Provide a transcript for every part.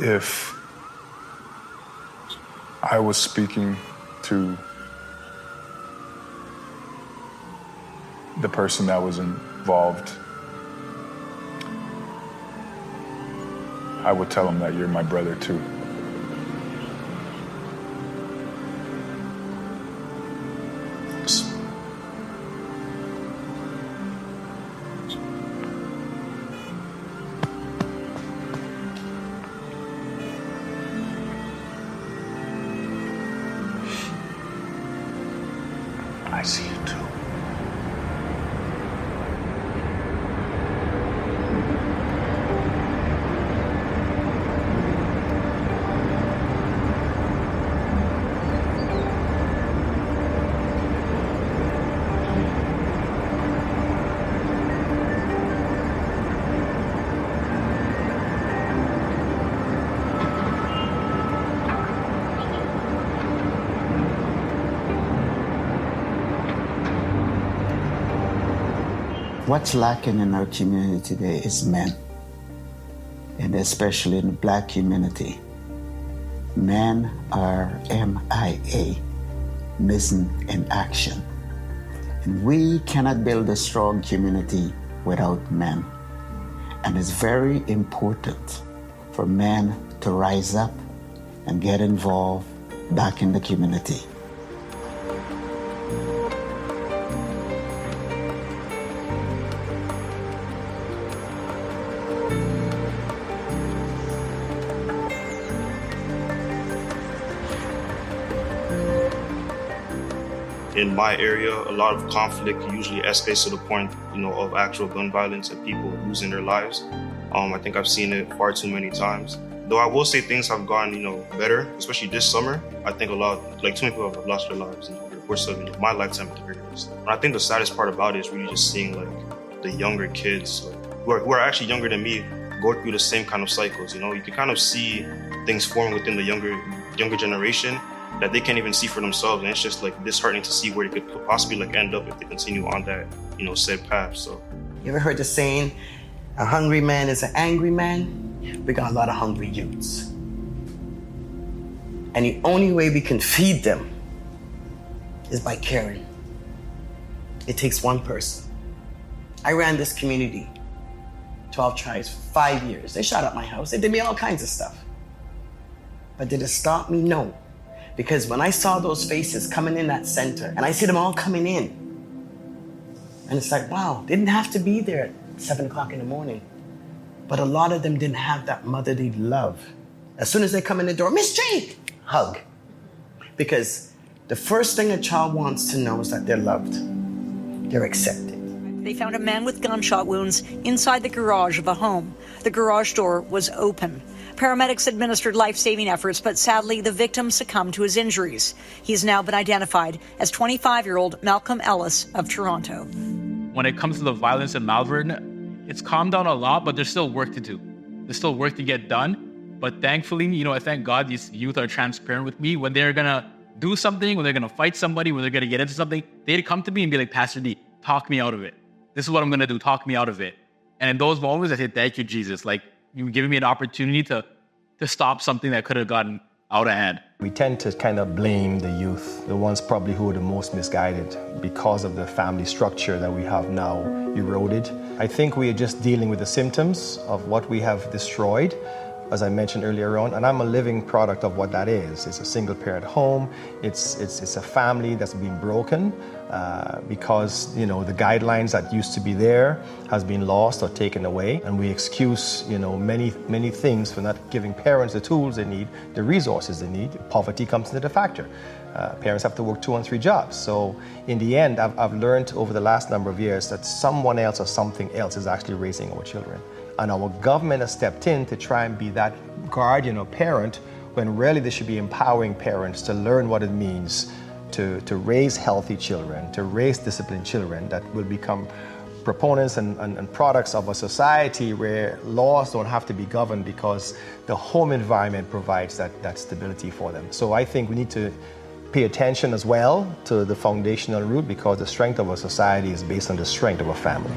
if I was speaking to the person that was involved, I would tell him that you're my brother too. I see you too. What's lacking in our community today is men, and especially in the Black community. Men are MIA, missing in action. And we cannot build a strong community without men. And it's very important for men to rise up and get involved back in the community. In my area, a lot of conflict usually escalates to the point, of actual gun violence and people losing their lives. I think I've seen it far too many times. Though I will say things have gone, better, especially this summer. I think too many people have lost their lives over the course of my lifetime at the very least. And I think the saddest part about it is really just seeing the younger kids who are actually younger than me go through the same kind of cycles. You can kind of see things forming within the younger generation that they can't even see for themselves, and it's just disheartening to see where they could possibly end up if they continue on that said path. So you ever heard the saying, a hungry man is an angry man? We got a lot of hungry youths, and the only way we can feed them is by caring. It takes one person. I ran this community, 12 tribes, for 5 years. They shot up my house. They did me all kinds of stuff. But did it stop me? No. Because when I saw those faces coming in that center, and I see them all coming in, and it's like, wow, they didn't have to be there at 7 o'clock in the morning. But a lot of them didn't have that motherly love. As soon as they come in the door, Miss Jake, hug. Because the first thing a child wants to know is that they're loved, they're accepted. They found a man with gunshot wounds inside the garage of a home. The garage door was open. Paramedics administered life-saving efforts, but sadly, the victim succumbed to his injuries. He's now been identified as 25-year-old Malcolm Ellis of Toronto. When it comes to the violence in Malvern, it's calmed down a lot, but there's still work to do. There's still work to get done. But thankfully, I thank God these youth are transparent with me. When they're going to do something, when they're going to fight somebody, when they're going to get into something, they'd come to me and be like, Pastor D, talk me out of it. This is what I'm going to do. Talk me out of it. And in those moments, I say, thank you, Jesus. You've given me an opportunity to stop something that could have gotten out of hand. We tend to kind of blame the youth, the ones probably who are the most misguided because of the family structure that we have now eroded. I think we are just dealing with the symptoms of what we have destroyed, as I mentioned earlier on, and I'm a living product of what that is. It's a single parent home, it's a family that's been broken because the guidelines that used to be there has been lost or taken away, and we excuse many things for not giving parents the tools they need, the resources they need. Poverty comes into the factor. Parents have to work 2 and 3 jobs. So in the end, I've learned over the last number of years that someone else or something else is actually raising our children. And our government has stepped in to try and be that guardian or parent when really they should be empowering parents to learn what it means to raise healthy children, to raise disciplined children that will become proponents and products of a society where laws don't have to be governed because the home environment provides that stability for them. So I think we need to pay attention as well to the foundational root, because the strength of a society is based on the strength of a family.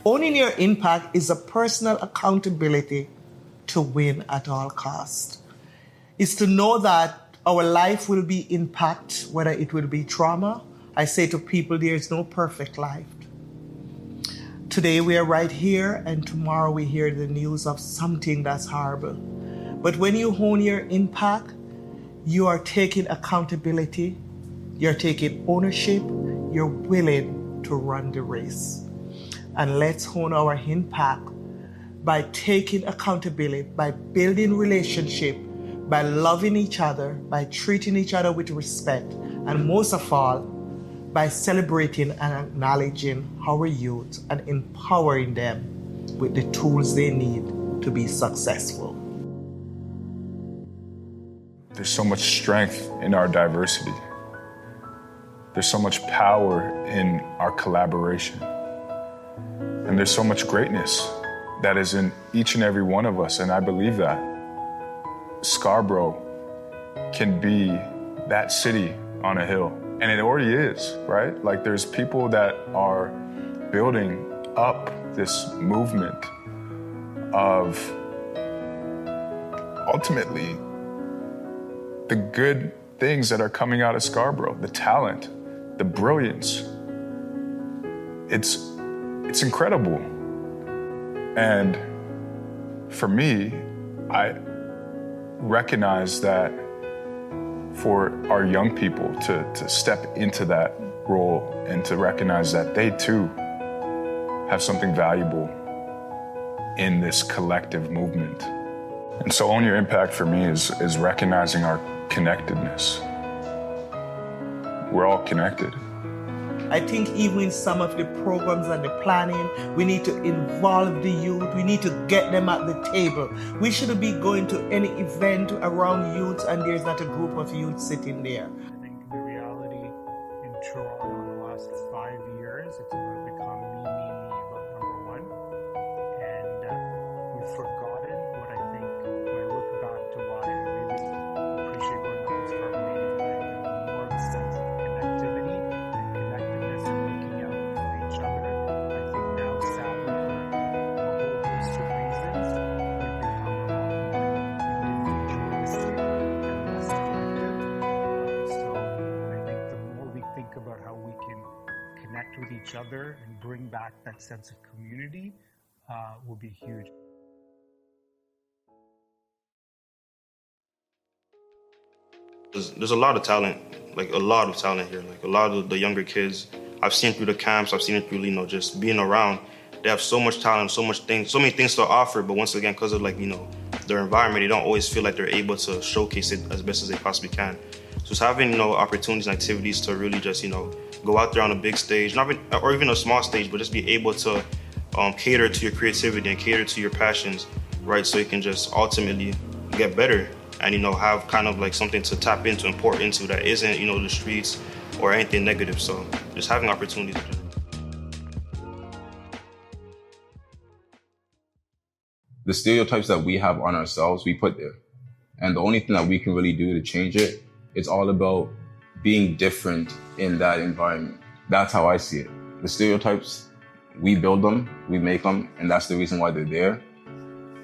Owning your impact is a personal accountability to win at all cost. It's to know that our life will be impacted, whether it will be trauma. I say to people, there is no perfect life. Today we are right here, and tomorrow we hear the news of something that's horrible. But when you own your impact, you are taking accountability, you're taking ownership, you're willing to run the race. And let's own our impact by taking accountability, by building relationship, by loving each other, by treating each other with respect, and most of all, by celebrating and acknowledging our youth and empowering them with the tools they need to be successful. There's so much strength in our diversity. There's so much power in our collaboration. And there's so much greatness that is in each and every one of us, and I believe that. Scarborough can be that city on a hill, and it already is, right? Like, there's people that are building up this movement of ultimately the good things that are coming out of Scarborough, the talent, the brilliance. It's incredible. And for me, I recognize that for our young people to step into that role and to recognize that they too have something valuable in this collective movement. And so Own Your Impact for me is recognizing our connectedness. We're all connected. I think even in some of the programs and the planning, we need to involve the youth. We need to get them at the table. We shouldn't be going to any event around youth and there's not a group of youth sitting there. I think the reality in Toronto in the last 5 years, it's become me, about number one. And we've forgotten what I think, when I look back to why I really appreciate going back to Scarborough meeting, I have more of a sense of connectivity and connectedness and looking out for each other. I think now, sadly, for a whole host of reasons, we've become a lot more individualistic and less collective. So I think the more we think about how we can connect with each other and bring back that sense of community will be huge. There's a lot of talent, like a lot of talent here. Like a lot of the younger kids, I've seen through the camps, I've seen it through, just being around. They have so much talent, so many things to offer. But once again, because of their environment, they don't always feel like they're able to showcase it as best as they possibly can. So it's having opportunities and activities to really just go out there on a big stage, or even a small stage, but just be able to cater to your creativity and cater to your passions, right? So you can just ultimately get better and have kind of like something to tap into and pour into that isn't the streets or anything negative. So just having opportunities. The stereotypes that we have on ourselves, we put there. And the only thing that we can really do to change it, it's all about being different in that environment. That's how I see it. The stereotypes, we build them, we make them, and that's the reason why they're there.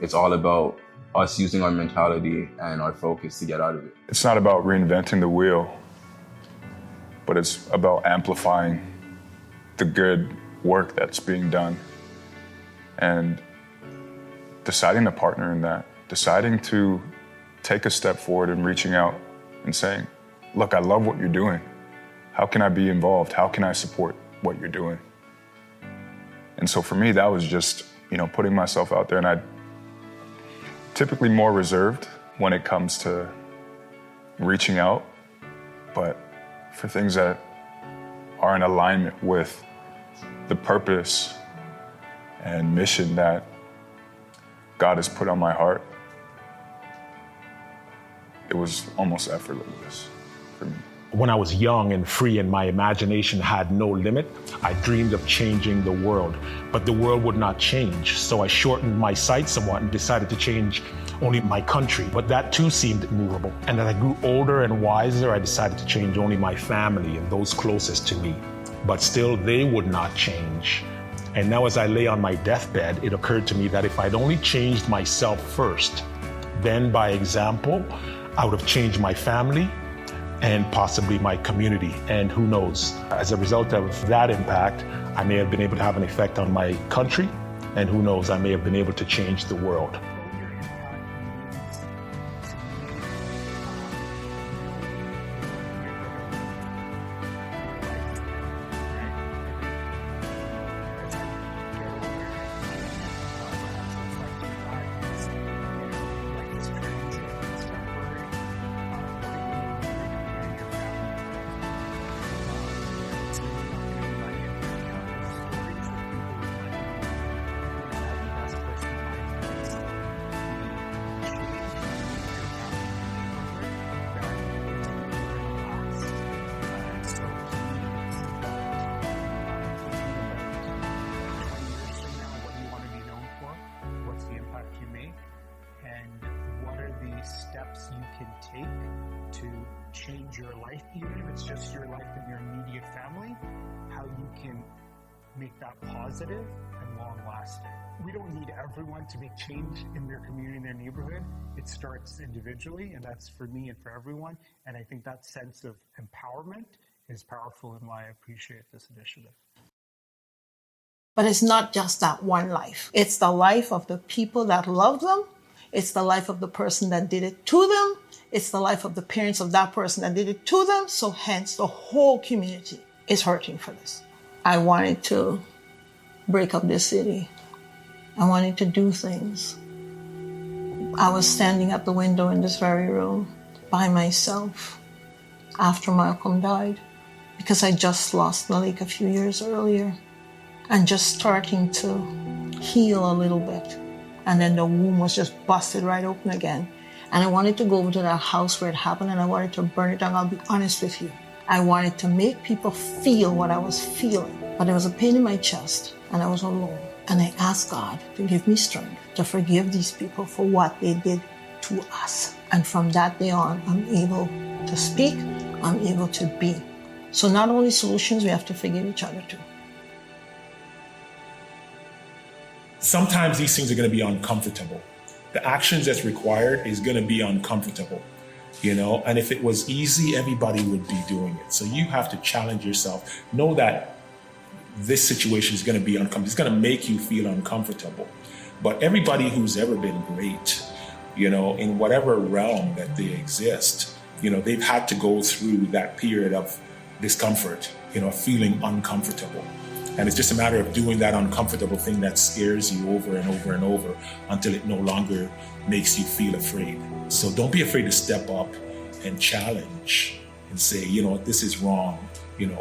It's all about us using our mentality and our focus to get out of it. It's not about reinventing the wheel, but it's about amplifying the good work that's being done and deciding to partner in that, deciding to take a step forward and reaching out and saying, look, I love what you're doing. How can I be involved? How can I support what you're doing? And so for me, that was just, putting myself out there. And I'm typically more reserved when it comes to reaching out, but for things that are in alignment with the purpose and mission that God has put on my heart, it was almost effortless for me. When I was young and free and my imagination had no limit, I dreamed of changing the world, but the world would not change. So I shortened my sights somewhat and decided to change only my country, but that too seemed movable. And as I grew older and wiser, I decided to change only my family and those closest to me. But still, they would not change. And now as I lay on my deathbed, it occurred to me that if I'd only changed myself first, then by example, I would have changed my family and possibly my community. And who knows, as a result of that impact, I may have been able to have an effect on my country. And who knows, I may have been able to change the world. Steps you can take to change your life, even if it's just your life and your immediate family, how you can make that positive and long-lasting. We don't need everyone to make change in their community, in their neighborhood. It starts individually, and that's for me and for everyone. And I think that sense of empowerment is powerful, and why I appreciate this initiative. But it's not just that one life. It's the life of the people that love them. It's the life of the person that did it to them. It's the life of the parents of that person that did it to them. So hence, the whole community is hurting for this. I wanted to break up this city. I wanted to do things. I was standing at the window in this very room by myself after Malcolm died, because I just lost Malik a few years earlier, and just starting to heal a little bit. And then the womb was just busted right open again. And I wanted to go over to that house where it happened, and I wanted to burn it down. I'll be honest with you. I wanted to make people feel what I was feeling. But there was a pain in my chest, and I was alone. And I asked God to give me strength to forgive these people for what they did to us. And from that day on, I'm able to speak, I'm able to be. So not only solutions, we have to forgive each other too. Sometimes these things are going to be uncomfortable. The actions that's required is going to be uncomfortable, and if it was easy, everybody would be doing it. So you have to challenge yourself. Know that this situation is going to be uncomfortable. It's going to make you feel uncomfortable. But everybody who's ever been great, in whatever realm that they exist, they've had to go through that period of discomfort, feeling uncomfortable. And it's just a matter of doing that uncomfortable thing that scares you over and over and over until it no longer makes you feel afraid. So don't be afraid to step up and challenge and say, this is wrong,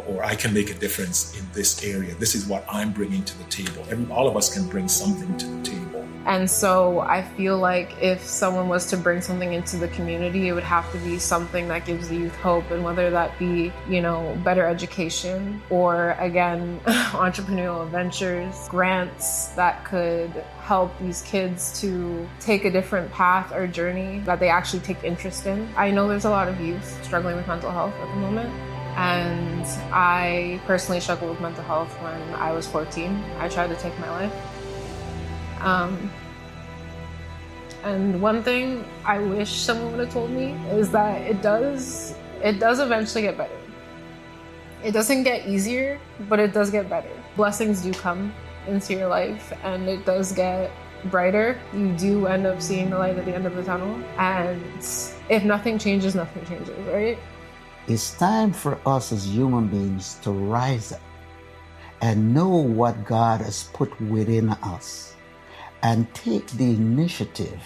or I can make a difference in this area. This is what I'm bringing to the table. All of us can bring something to the table. And so I feel like if someone was to bring something into the community, it would have to be something that gives the youth hope, and whether that be, better education or, again, entrepreneurial ventures, grants that could help these kids to take a different path or journey that they actually take interest in. I know there's a lot of youth struggling with mental health at the moment. And I personally struggled with mental health when I was 14. I tried to take my life. And one thing I wish someone would have told me is that it does eventually get better. It doesn't get easier, but it does get better. Blessings do come into your life, and it does get brighter. You do end up seeing the light at the end of the tunnel. And if nothing changes, nothing changes, right? It's time for us as human beings to rise up and know what God has put within us and take the initiative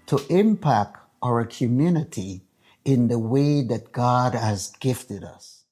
to impact our community in the way that God has gifted us.